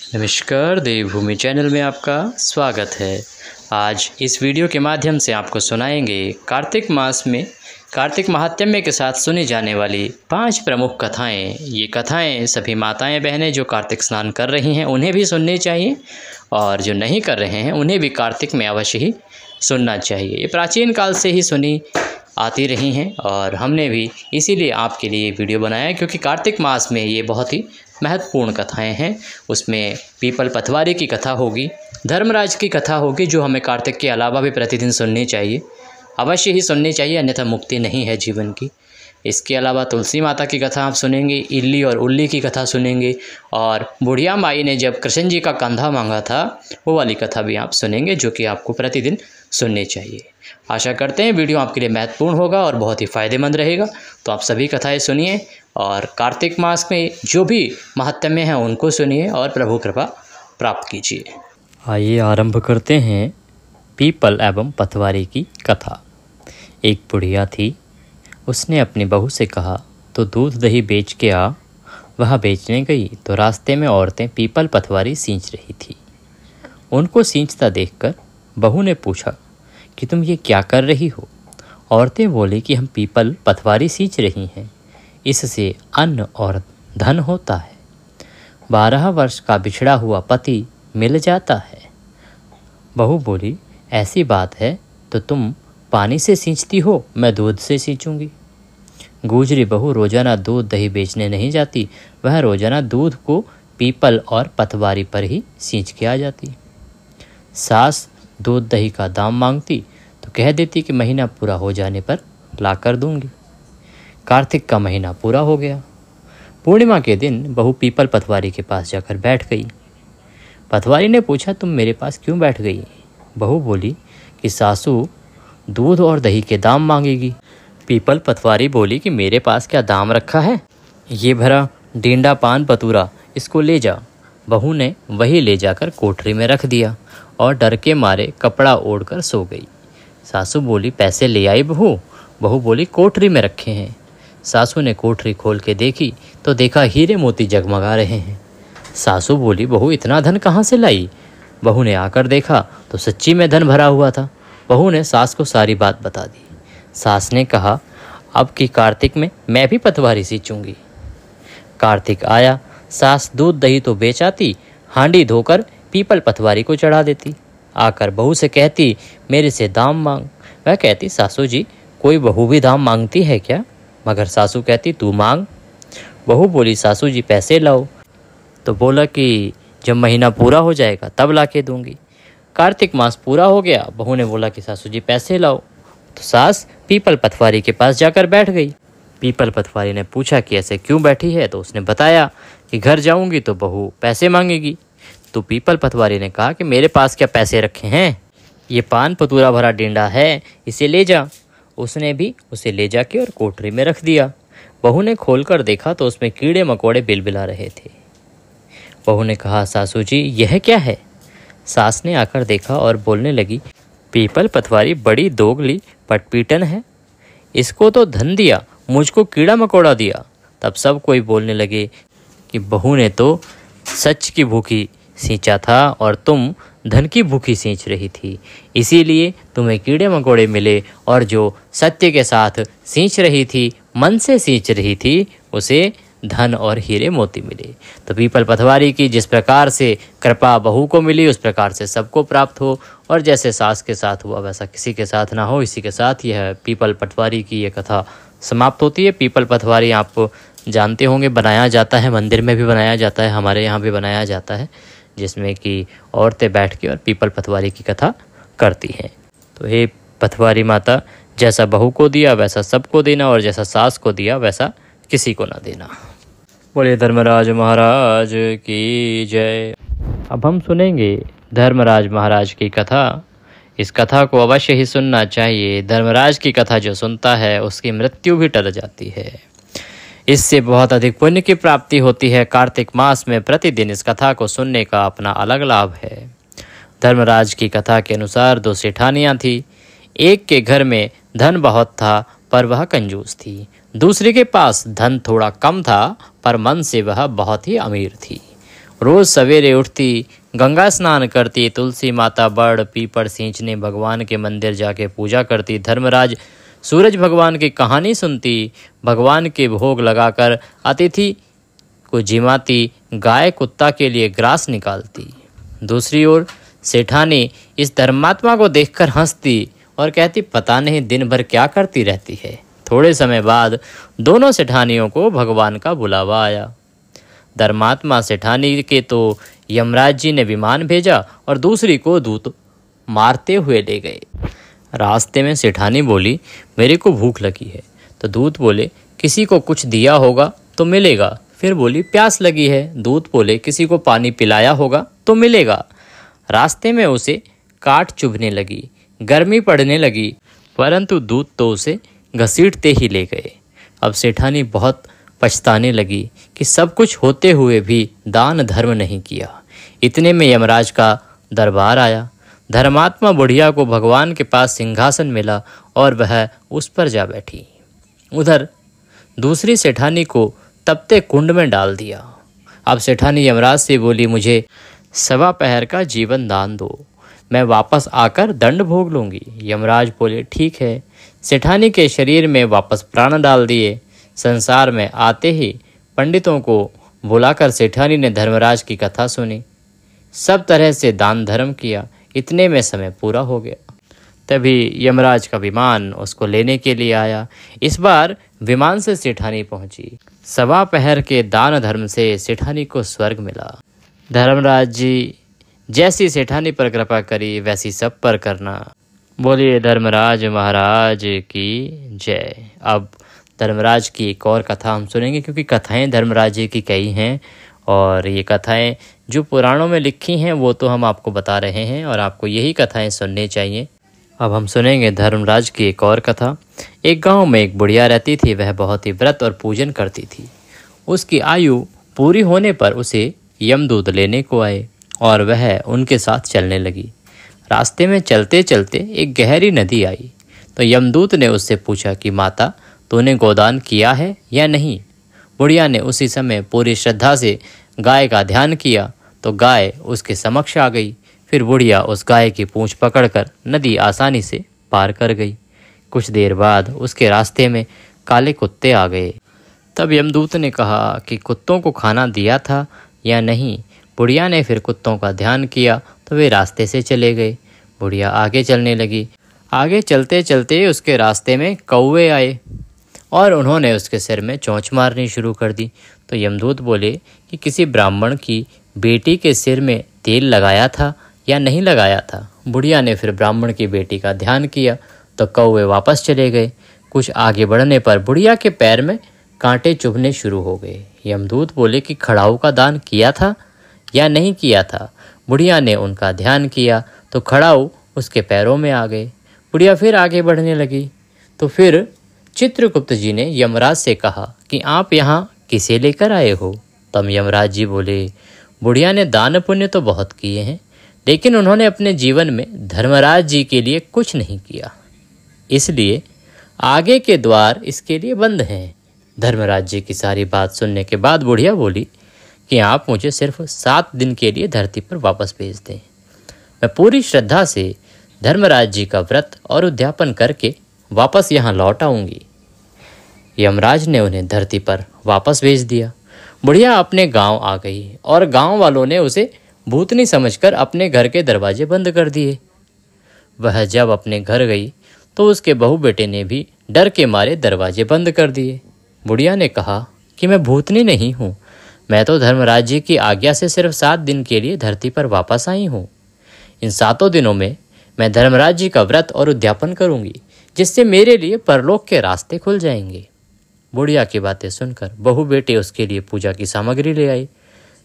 नमस्कार, देवभूमि चैनल में आपका स्वागत है। आज इस वीडियो के माध्यम से आपको सुनाएंगे कार्तिक मास में कार्तिक महात्म्य के साथ सुनी जाने वाली 5 प्रमुख कथाएं। ये कथाएं सभी माताएं बहनें जो कार्तिक स्नान कर रही हैं उन्हें भी सुननी चाहिए, और जो नहीं कर रहे हैं उन्हें भी कार्तिक में अवश्य ही सुनना चाहिए। ये प्राचीन काल से ही सुनी आती रही हैं और हमने भी इसीलिए आपके लिए वीडियो बनाया, क्योंकि कार्तिक मास में ये बहुत ही महत्वपूर्ण कथाएं हैं। उसमें पीपल पथवारी की कथा होगी, धर्मराज की कथा होगी, जो हमें कार्तिक के अलावा भी प्रतिदिन सुननी चाहिए, अवश्य ही सुननी चाहिए, अन्यथा मुक्ति नहीं है जीवन की। इसके अलावा तुलसी माता की कथा आप सुनेंगे, इल्ली और उल्ली की कथा सुनेंगे, और बुढ़िया माई ने जब कृष्ण जी का कंधा मांगा था वो वाली कथा भी आप सुनेंगे, जो कि आपको प्रतिदिन सुननी चाहिए। आशा करते हैं वीडियो आपके लिए महत्वपूर्ण होगा और बहुत ही फ़ायदेमंद रहेगा। तो आप सभी कथाएं सुनिए और कार्तिक मास में जो भी महात्म्य हैं उनको सुनिए और प्रभु कृपा प्राप्त कीजिए। आइए आरंभ करते हैं पीपल एवं पथवारी की कथा। एक बुढ़िया थी, उसने अपनी बहू से कहा तो दूध दही बेच के आ। वह बेचने गई तो रास्ते में औरतें पीपल पथवारी सींच रही थी। उनको सींचता देखकर बहू ने पूछा कि तुम ये क्या कर रही हो? औरतें बोली कि हम पीपल पथवारी सींच रही हैं, इससे अन्न और धन होता है। 12 वर्ष का बिछड़ा हुआ पति मिल जाता है। बहू बोली, ऐसी बात है तो तुम पानी से सींचती हो, मैं दूध से सींचूंगी। गुजरी बहू रोजाना दूध दही बेचने नहीं जाती, वह रोजाना दूध को पीपल और पथवारी पर ही सींच के आ जाती। सास दूध दही का दाम मांगती तो कह देती कि महीना पूरा हो जाने पर ला कर दूंगी। कार्तिक का महीना पूरा हो गया। पूर्णिमा के दिन बहू पीपल पथवारी के पास जाकर बैठ गई। पथवारी ने पूछा, तुम मेरे पास क्यों बैठ गई? बहू बोली कि सासू दूध और दही के दाम मांगेगी। पीपल पथवारी बोली कि मेरे पास क्या दाम रखा है, ये भरा डींडा पान पतूरा, इसको ले जा। बहू ने वही ले जाकर कोठरी में रख दिया और डर के मारे कपड़ा ओढ़कर सो गई। सासू बोली, पैसे ले आई बहू? बहू बोली, कोठरी में रखे हैं। सासू ने कोठरी खोल के देखी तो देखा हीरे मोती जगमगा रहे हैं। सासू बोली, बहू इतना धन कहाँ से लाई? बहू ने आकर देखा तो सच्ची में धन भरा हुआ था। बहू ने सास को सारी बात बता दी। सास ने कहा, अब की कार्तिक में मैं भी पथवारी सींचूंगी। कार्तिक आया, सास दूध दही तो बेच आती, हांडी धोकर पीपल पथवारी को चढ़ा देती। आकर बहू से कहती, मेरे से दाम मांग। वह कहती, सासू जी कोई बहू भी दाम मांगती है क्या? मगर सासू कहती, तू मांग। बहू बोली, सासू जी पैसे लाओ। तो बोला कि जब महीना पूरा हो जाएगा तब ला के दूंगी। कार्तिक मास पूरा हो गया। बहू ने बोला कि सासू जी पैसे लाओ। तो सास पीपल पथवारी के पास जाकर बैठ गई। पीपल पथवारी ने पूछा कि ऐसे क्यों बैठी है? तो उसने बताया कि घर जाऊंगी तो बहू पैसे मांगेगी। तो पीपल पथवारी ने कहा कि मेरे पास क्या पैसे रखे हैं, ये पान पतूरा भरा डींडा है, इसे ले जा। उसने भी उसे ले जाके और कोठरी में रख दिया। बहू ने खोलकर देखा तो उसमें कीड़े मकोड़े बिलबिला रहे थे। बहू ने कहा, सासू जी यह क्या है? सास ने आकर देखा और बोलने लगी, पीपल पथवारी बड़ी दोगली पटपीटन है, इसको तो धन दिया, मुझको कीड़ा मकोड़ा दिया। तब सब कोई बोलने लगे कि बहू ने तो सच की भूखी सींचा था और तुम धन की भूखी सींच रही थी, इसीलिए तुम्हें कीड़े मकोड़े मिले, और जो सत्य के साथ सींच रही थी, मन से सींच रही थी, उसे धन और हीरे मोती मिले। तो पीपल पथवारी की जिस प्रकार से कृपा बहू को मिली उस प्रकार से सबको प्राप्त हो, और जैसे सास के साथ हुआ वैसा किसी के साथ ना हो। इसी के साथ यह पीपल पथवारी की ये कथा समाप्त होती है। पीपल पथवारी आप जानते होंगे बनाया जाता है, मंदिर में भी बनाया जाता है, हमारे यहाँ भी बनाया जाता है, जिसमें कि औरतें बैठ के और पीपल पथवारी की कथा करती हैं। तो हे पथवारी माता, जैसा बहू को दिया वैसा सबको देना, और जैसा सास को दिया वैसा किसी को ना देना। बोले धर्मराज महाराज की जय। अब हम सुनेंगे धर्मराज महाराज की कथा। इस कथा को अवश्य ही सुनना चाहिए। धर्मराज की कथा जो सुनता है उसकी मृत्यु भी टल जाती है, इससे बहुत अधिक पुण्य की प्राप्ति होती है। कार्तिक मास में प्रतिदिन इस कथा को सुनने का अपना अलग लाभ है। धर्मराज की कथा के अनुसार 2 सेठानियाँ थी। एक के घर में धन बहुत था पर वह कंजूस थी, दूसरे के पास धन थोड़ा कम था पर मन से वह बहुत ही अमीर थी। रोज सवेरे उठती, गंगा स्नान करती, तुलसी माता बड़ पीपड़ सींचने भगवान के मंदिर जाके पूजा करती। धर्मराज सूरज भगवान की कहानी सुनती, भगवान के भोग लगाकर अतिथि को जिमाती, गाय कुत्ता के लिए ग्रास निकालती। दूसरी ओर सेठानी इस धर्मात्मा को देखकर हंसती और कहती, पता नहीं दिन भर क्या करती रहती है। थोड़े समय बाद दोनों सेठानियों को भगवान का बुलावा आया। धर्मात्मा सेठानी के तो यमराज जी ने विमान भेजा और दूसरी को दूत मारते हुए ले गए। रास्ते में सेठानी बोली, मेरे को भूख लगी है। तो दूत बोले, किसी को कुछ दिया होगा तो मिलेगा। फिर बोली, प्यास लगी है। दूत बोले, किसी को पानी पिलाया होगा तो मिलेगा। रास्ते में उसे काट चुभने लगी, गर्मी पड़ने लगी, परंतु दूत तो उसे घसीटते ही ले गए। अब सेठानी बहुत पछताने लगी कि सब कुछ होते हुए भी दान धर्म नहीं किया। इतने में यमराज का दरबार आया। धर्मात्मा बुढ़िया को भगवान के पास सिंहासन मिला और वह उस पर जा बैठी। उधर दूसरी सेठानी को तपते कुंड में डाल दिया। अब सेठानी यमराज से बोली, मुझे 1.25 पहर का जीवन दान दो, मैं वापस आकर दंड भोग लूँगी। यमराज बोले, ठीक है। सेठानी के शरीर में वापस प्राण डाल दिए। संसार में आते ही पंडितों को बुलाकर सेठानी ने धर्मराज की कथा सुनी, सब तरह से दान धर्म किया। इतने में समय पूरा हो गया। तभी यमराज का विमान उसको लेने के लिए आया। इस बार विमान से सेठानी पहुंची। 1.25 पहर के दान धर्म से सेठानी को स्वर्ग मिला। धर्मराज जी जैसी सेठानी पर कृपा करी वैसी सब पर करना। बोलिए धर्मराज महाराज की जय। अब धर्मराज की एक और कथा हम सुनेंगे, क्योंकि कथाएं धर्मराज जी की कई हैं और ये कथाएं जो पुराणों में लिखी हैं वो तो हम आपको बता रहे हैं और आपको यही कथाएं सुननी चाहिए। अब हम सुनेंगे धर्मराज की एक और कथा। एक गांव में एक बुढ़िया रहती थी। वह बहुत ही व्रत और पूजन करती थी। उसकी आयु पूरी होने पर उसे यमदूत लेने को आए और वह उनके साथ चलने लगी। रास्ते में चलते चलते एक गहरी नदी आई तो यमदूत ने उससे पूछा कि माता, तूने गोदान किया है या नहीं। बुढ़िया ने उसी समय पूरी श्रद्धा से गाय का ध्यान किया तो गाय उसके समक्ष आ गई। फिर बुढ़िया उस गाय की पूंछ पकड़कर नदी आसानी से पार कर गई। कुछ देर बाद उसके रास्ते में काले कुत्ते आ गए। तब यमदूत ने कहा कि कुत्तों को खाना दिया था या नहीं। बुढ़िया ने फिर कुत्तों का ध्यान किया तो वे रास्ते से चले गए। बुढ़िया आगे चलने लगी। आगे चलते चलते उसके रास्ते में कौवे आए और उन्होंने उसके सिर में चोंच मारनी शुरू कर दी। तो यमदूत बोले कि किसी ब्राह्मण की बेटी के सिर में तेल लगाया था या नहीं लगाया था। बुढ़िया ने फिर ब्राह्मण की बेटी का ध्यान किया तो कौवे वापस चले गए। कुछ आगे बढ़ने पर बुढ़िया के पैर में कांटे चुभने शुरू हो गए। यमदूत बोले कि खड़ाऊ का दान किया था या नहीं किया था। बुढ़िया ने उनका ध्यान किया तो खड़ाऊ उसके पैरों में आ गए। बुढ़िया फिर आगे बढ़ने लगी तो फिर चित्रगुप्त जी ने यमराज से कहा कि आप यहाँ किसे लेकर आए हो। तब यमराज जी बोले, बुढ़िया ने दान पुण्य तो बहुत किए हैं, लेकिन उन्होंने अपने जीवन में धर्मराज जी के लिए कुछ नहीं किया, इसलिए आगे के द्वार इसके लिए बंद हैं। धर्मराज जी की सारी बात सुनने के बाद बुढ़िया बोली कि आप मुझे सिर्फ 7 दिन के लिए धरती पर वापस भेज दें। मैं पूरी श्रद्धा से धर्मराज जी का व्रत और उद्यापन करके वापस यहाँ लौट आऊँगी। यमराज ने उन्हें धरती पर वापस भेज दिया। बुढ़िया अपने गांव आ गई और गांव वालों ने उसे भूतनी समझकर अपने घर के दरवाजे बंद कर दिए। वह जब अपने घर गई तो उसके बहू बेटे ने भी डर के मारे दरवाजे बंद कर दिए। बुढ़िया ने कहा कि मैं भूतनी नहीं हूँ, मैं तो धर्मराज जी की आज्ञा से सिर्फ 7 दिन के लिए धरती पर वापस आई हूँ। इन 7 दिनों में मैं धर्मराज जी का व्रत और उद्यापन करूँगी, जिससे मेरे लिए परलोक के रास्ते खुल जाएंगे। बुढ़िया की बातें सुनकर बहू बेटे उसके लिए पूजा की सामग्री ले आए,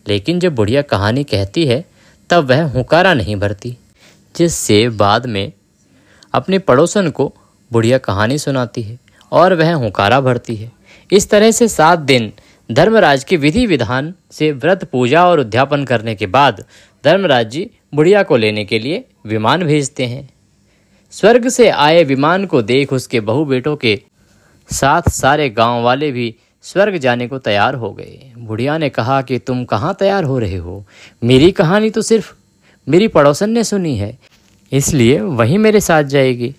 लेकिन जब बुढ़िया कहानी कहती है तब वह हुंकारा नहीं भरती, जिससे बाद में अपने पड़ोसन को बुढ़िया कहानी सुनाती है और वह हुंकारा भरती है। इस तरह से 7 दिन धर्मराज के विधि विधान से व्रत पूजा और उद्यापन करने के बाद धर्मराज जी बुढ़िया को लेने के लिए विमान भेजते हैं। स्वर्ग से आए विमान को देख उसके बहू बेटों के साथ सारे गांव वाले भी स्वर्ग जाने को तैयार हो गए। बुढ़िया ने कहा कि तुम कहाँ तैयार हो रहे हो? मेरी कहानी तो सिर्फ मेरी पड़ोसन ने सुनी है, इसलिए वही मेरे साथ जाएगी।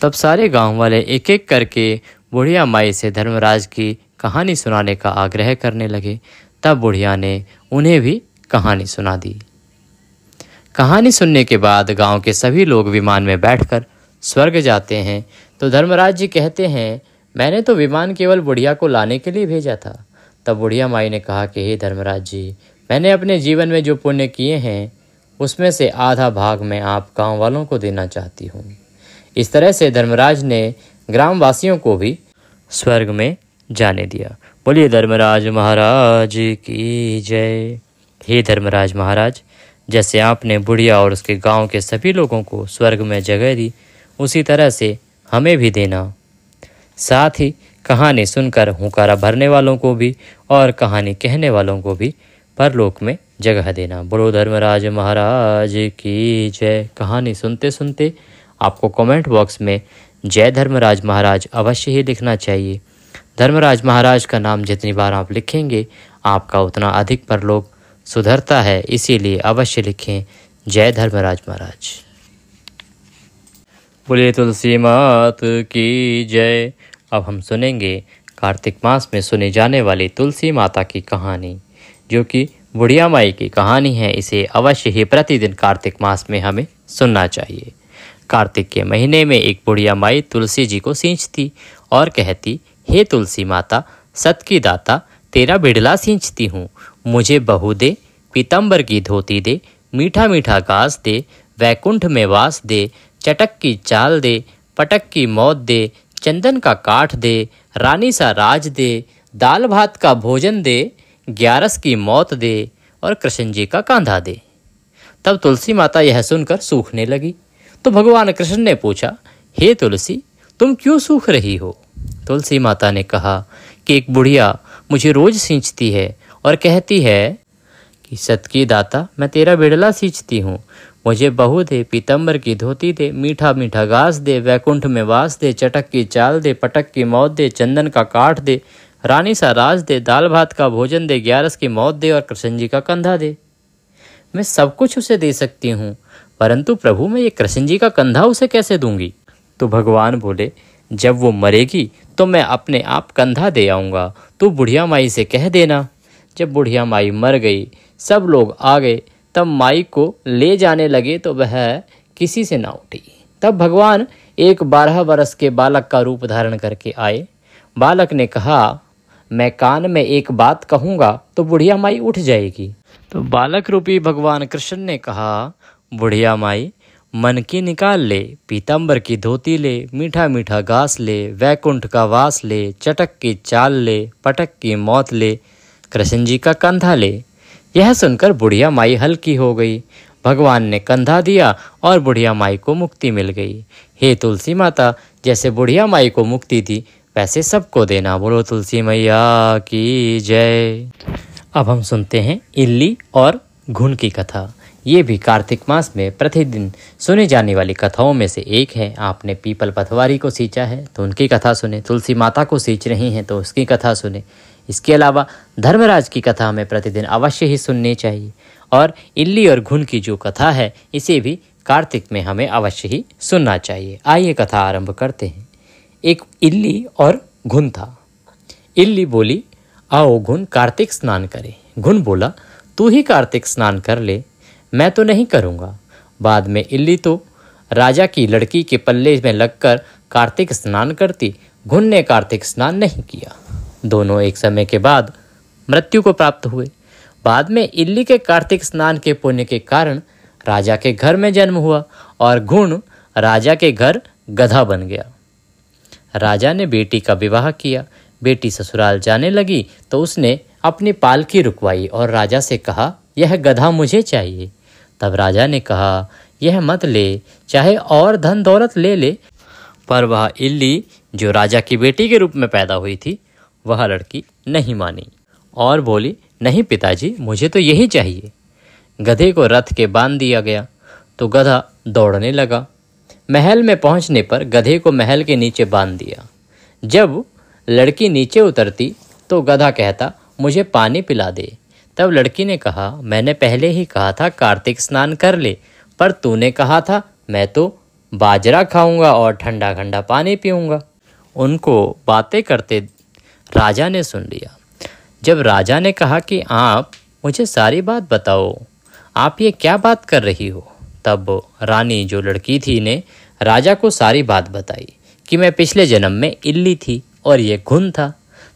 तब सारे गांव वाले एक एक करके बुढ़िया माई से धर्मराज की कहानी सुनाने का आग्रह करने लगे। तब बुढ़िया ने उन्हें भी कहानी सुना दी। कहानी सुनने के बाद गांव के सभी लोग विमान में बैठकर स्वर्ग जाते हैं। तो धर्मराज जी कहते हैं, मैंने तो विमान केवल बुढ़िया को लाने के लिए भेजा था। तब बुढ़िया माई ने कहा कि हे धर्मराज जी, मैंने अपने जीवन में जो पुण्य किए हैं उसमें से आधा भाग मैं आप गांव वालों को देना चाहती हूँ। इस तरह से धर्मराज ने ग्रामवासियों को भी स्वर्ग में जाने दिया। बोलिए धर्मराज महाराज की जय। हे धर्मराज महाराज, जैसे आपने बुढ़िया और उसके गांव के सभी लोगों को स्वर्ग में जगह दी, उसी तरह से हमें भी देना। साथ ही कहानी सुनकर हुंकारा भरने वालों को भी और कहानी कहने वालों को भी परलोक में जगह देना। बोलो धर्मराज महाराज की जय। कहानी सुनते सुनते आपको कमेंट बॉक्स में जय धर्मराज महाराज अवश्य ही लिखना चाहिए। धर्मराज महाराज का नाम जितनी बार आप लिखेंगे आपका उतना अधिक परलोक सुधरता है, इसीलिए अवश्य लिखें जय धर्मराज महाराज। बोलिए तुलसी मात की जय। अब हम सुनेंगे कार्तिक मास में सुनी जाने वाली तुलसी माता की कहानी, जो कि बुढ़िया माई की कहानी है। इसे अवश्य ही प्रतिदिन कार्तिक मास में हमें सुनना चाहिए। कार्तिक के महीने में एक बुढ़िया माई तुलसी जी को सींचती और कहती, हे तुलसी माता, सत की दाता, तेरा बिड़ला सींचती हूँ। मुझे बहू दे, पीतम्बर की धोती दे, मीठा मीठा घास दे, वैकुंठ में वास दे, चटक की चाल दे, पटक की मौत दे, चंदन का काठ दे, रानी सा राज दे, दाल भात का भोजन दे, ग्यारस की मौत दे और कृष्ण जी का कांधा दे। तब तुलसी माता यह सुनकर सूखने लगी। तो भगवान कृष्ण ने पूछा, हे तुलसी, तुम क्यों सूख रही हो? तुलसी माता ने कहा कि एक बुढ़िया मुझे रोज सींचती है और कहती है कि सत की दाता, मैं तेरा बिड़ला सींचती हूँ। मुझे बहू दे, पीतम्बर की धोती दे, मीठा मीठा घास दे, वैकुंठ में वास दे, चटक की चाल दे, पटक की मौत दे, चंदन का काठ दे, रानी सा राज दे, दाल भात का भोजन दे, ग्यारस की मौत दे और कृष्ण जी का कंधा दे। मैं सब कुछ उसे दे सकती हूँ, परंतु प्रभु मैं ये कृष्ण जी का कंधा उसे कैसे दूंगी? तो भगवान बोले, जब वो मरेगी तो मैं अपने आप कंधा दे आऊँगा, तो बुढ़िया माई से कह देना। जब बुढ़िया माई मर गई, सब लोग आ गए, तब माई को ले जाने लगे तो वह किसी से ना उठी। तब भगवान एक 12 वर्ष के बालक का रूप धारण करके आए। बालक ने कहा, मैं कान में एक बात कहूँगा तो बुढ़िया माई उठ जाएगी। तो बालक रूपी भगवान कृष्ण ने कहा, बुढ़िया माई, मन की निकाल ले, पीतम्बर की धोती ले, मीठा मीठा घास ले, वैकुंठ का वास ले, चटक की चाल ले, पटक की मौत ले, कृष्ण जी का कंधा ले। यह सुनकर बुढ़िया माई हल्की हो गई। भगवान ने कंधा दिया और बुढ़िया माई को मुक्ति मिल गई। हे तुलसी माता, जैसे बुढ़िया माई को मुक्ति दी वैसे सबको देना। बोलो तुलसी मैया की जय। अब हम सुनते हैं इल्ली और घुन की कथा। ये भी कार्तिक मास में प्रतिदिन सुनी जाने वाली कथाओं में से एक है। आपने पीपल पथवारी को सींचा है तो उनकी कथा सुने, तुलसी माता को सींच रही हैं तो उसकी कथा सुने। इसके अलावा धर्मराज की कथा हमें प्रतिदिन अवश्य ही सुननी चाहिए, और इल्ली और घुन की जो कथा है इसे भी कार्तिक में हमें अवश्य ही सुनना चाहिए। आइए कथा आरंभ करते हैं। एक इल्ली और घुन था। इल्ली बोली, आओ घुन कार्तिक स्नान करें। घुन बोला, तू ही कार्तिक स्नान कर ले, मैं तो नहीं करूँगा। बाद में इल्ली तो राजा की लड़की के पल्ले में लगकर कार्तिक स्नान करती। घुन ने कार्तिक स्नान नहीं किया। दोनों एक समय के बाद मृत्यु को प्राप्त हुए। बाद में इल्ली के कार्तिक स्नान के पुण्य के कारण राजा के घर में जन्म हुआ और घुन राजा के घर गधा बन गया। राजा ने बेटी का विवाह किया। बेटी ससुराल जाने लगी तो उसने अपनी पालकी रुकवाई और राजा से कहा, यह गधा मुझे चाहिए। तब राजा ने कहा, यह मत ले, चाहे और धन दौलत ले ले। पर वह इल्ली जो राजा की बेटी के रूप में पैदा हुई थी, वह लड़की नहीं मानी और बोली, नहीं पिताजी, मुझे तो यही चाहिए। गधे को रथ के बांध दिया गया तो गधा दौड़ने लगा। महल में पहुंचने पर गधे को महल के नीचे बांध दिया। जब लड़की नीचे उतरती तो गधा कहता मुझे पानी पिला दे। तब लड़की ने कहा मैंने पहले ही कहा था कार्तिक स्नान कर ले, पर तूने कहा था मैं तो बाजरा खाऊंगा और ठंडा ठंडा पानी पीऊंगा। उनको बातें करते राजा ने सुन लिया। जब राजा ने कहा कि आप मुझे सारी बात बताओ, आप ये क्या बात कर रही हो, तब रानी जो लड़की थी ने राजा को सारी बात बताई कि मैं पिछले जन्म में इल्ली थी और ये घुन था।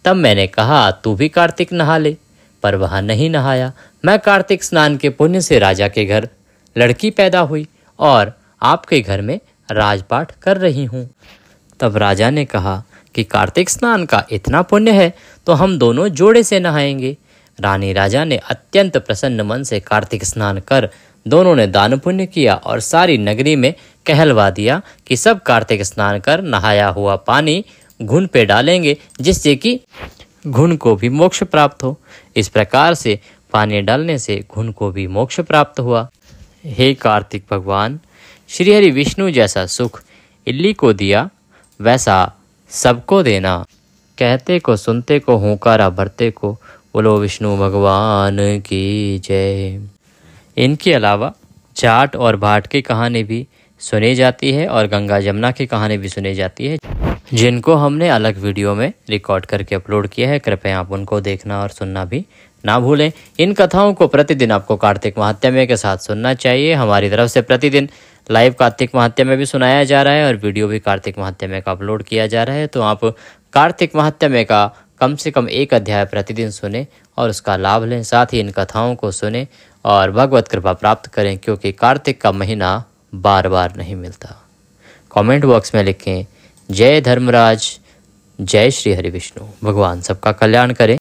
तब मैंने कहा तू भी कार्तिक नहा ले, पर वह नहीं नहाया। मैं कार्तिक स्नान के पुण्य से राजा के घर लड़की पैदा हुई और आपके घर में राजपाट कर रही हूँ। तब राजा ने कहा कि कार्तिक स्नान का इतना पुण्य है तो हम दोनों जोड़े से नहाएंगे। रानी राजा ने अत्यंत प्रसन्न मन से कार्तिक स्नान कर दोनों ने दान पुण्य किया और सारी नगरी में कहलवा दिया कि सब कार्तिक स्नान कर नहाया हुआ पानी घुन पे डालेंगे, जिससे कि घुन को भी मोक्ष प्राप्त हो। इस प्रकार से पानी डालने से घुन को भी मोक्ष प्राप्त हुआ। हे कार्तिक भगवान, श्री हरि विष्णु जैसा सुख इल्ली को दिया वैसा सबको देना। कहते को सुनते को हुंकारा भरते को, बोलो विष्णु भगवान की जय। इनके अलावा जाट और भाट की कहानी भी सुनी जाती है और गंगा जमुना की कहानी भी सुनी जाती है, जिनको हमने अलग वीडियो में रिकॉर्ड करके अपलोड किया है। कृपया आप उनको देखना और सुनना भी ना भूलें। इन कथाओं को प्रतिदिन आपको कार्तिक महात्म्य के साथ सुनना चाहिए। हमारी तरफ से प्रतिदिन लाइव कार्तिक महात्म्य भी सुनाया जा रहा है और वीडियो भी कार्तिक महात्म्य का अपलोड किया जा रहा है। तो आप कार्तिक महात्म्य का कम से कम एक अध्याय प्रतिदिन सुने और उसका लाभ लें। साथ ही इन कथाओं को सुने और भगवत कृपा प्राप्त करें, क्योंकि कार्तिक का महीना बार बार नहीं मिलता। कमेंट बॉक्स में लिखें जय धर्मराज, जय श्री हरि विष्णु। भगवान सबका कल्याण करें।